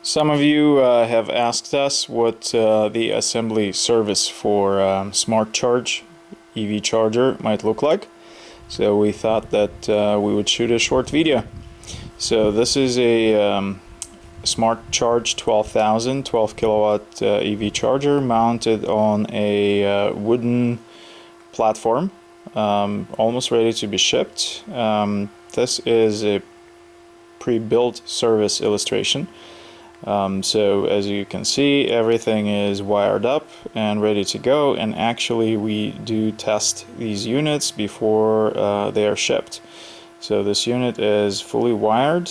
Some of you have asked us what the assembly service for Smart Charge EV charger might look like. So we thought that we would shoot a short video. So this is a Smart Charge 12,000 12 kilowatt EV charger mounted on a wooden platform, almost ready to be shipped. This is a pre-built service illustration. So as you can see, everything is wired up and ready to go, and actually we do test these units before they are shipped. So this unit is fully wired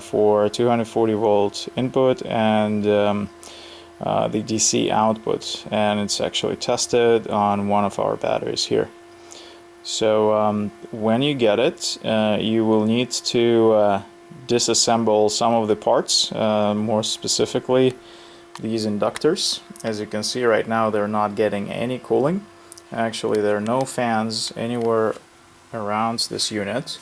for 240 volt input and the DC output, and it's actually tested on one of our batteries here. So when you get it, you will need to disassemble some of the parts, more specifically these inductors. As you can see right now, they're not getting any cooling. Actually, there are no fans anywhere around this unit.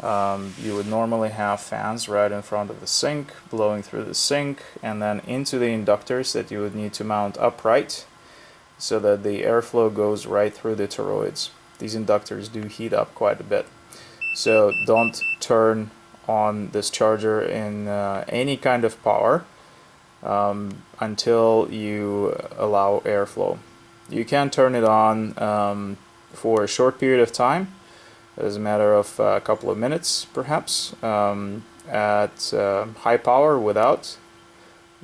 You would normally have fans right in front of the sink, blowing through the sink and then into the inductors that you would need to mount upright so that the airflow goes right through the toroids. These inductors do heat up quite a bit. So don't turn on this charger in any kind of power until you allow airflow. You can turn it on for a short period of time, as a matter of a couple of minutes perhaps, at high power without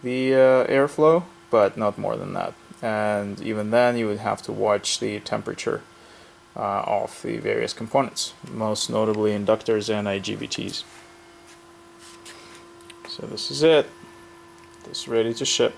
the airflow, but not more than that. And even then you would have to watch the temperature of the various components, most notably inductors and IGBTs. So this is it. This is ready to ship.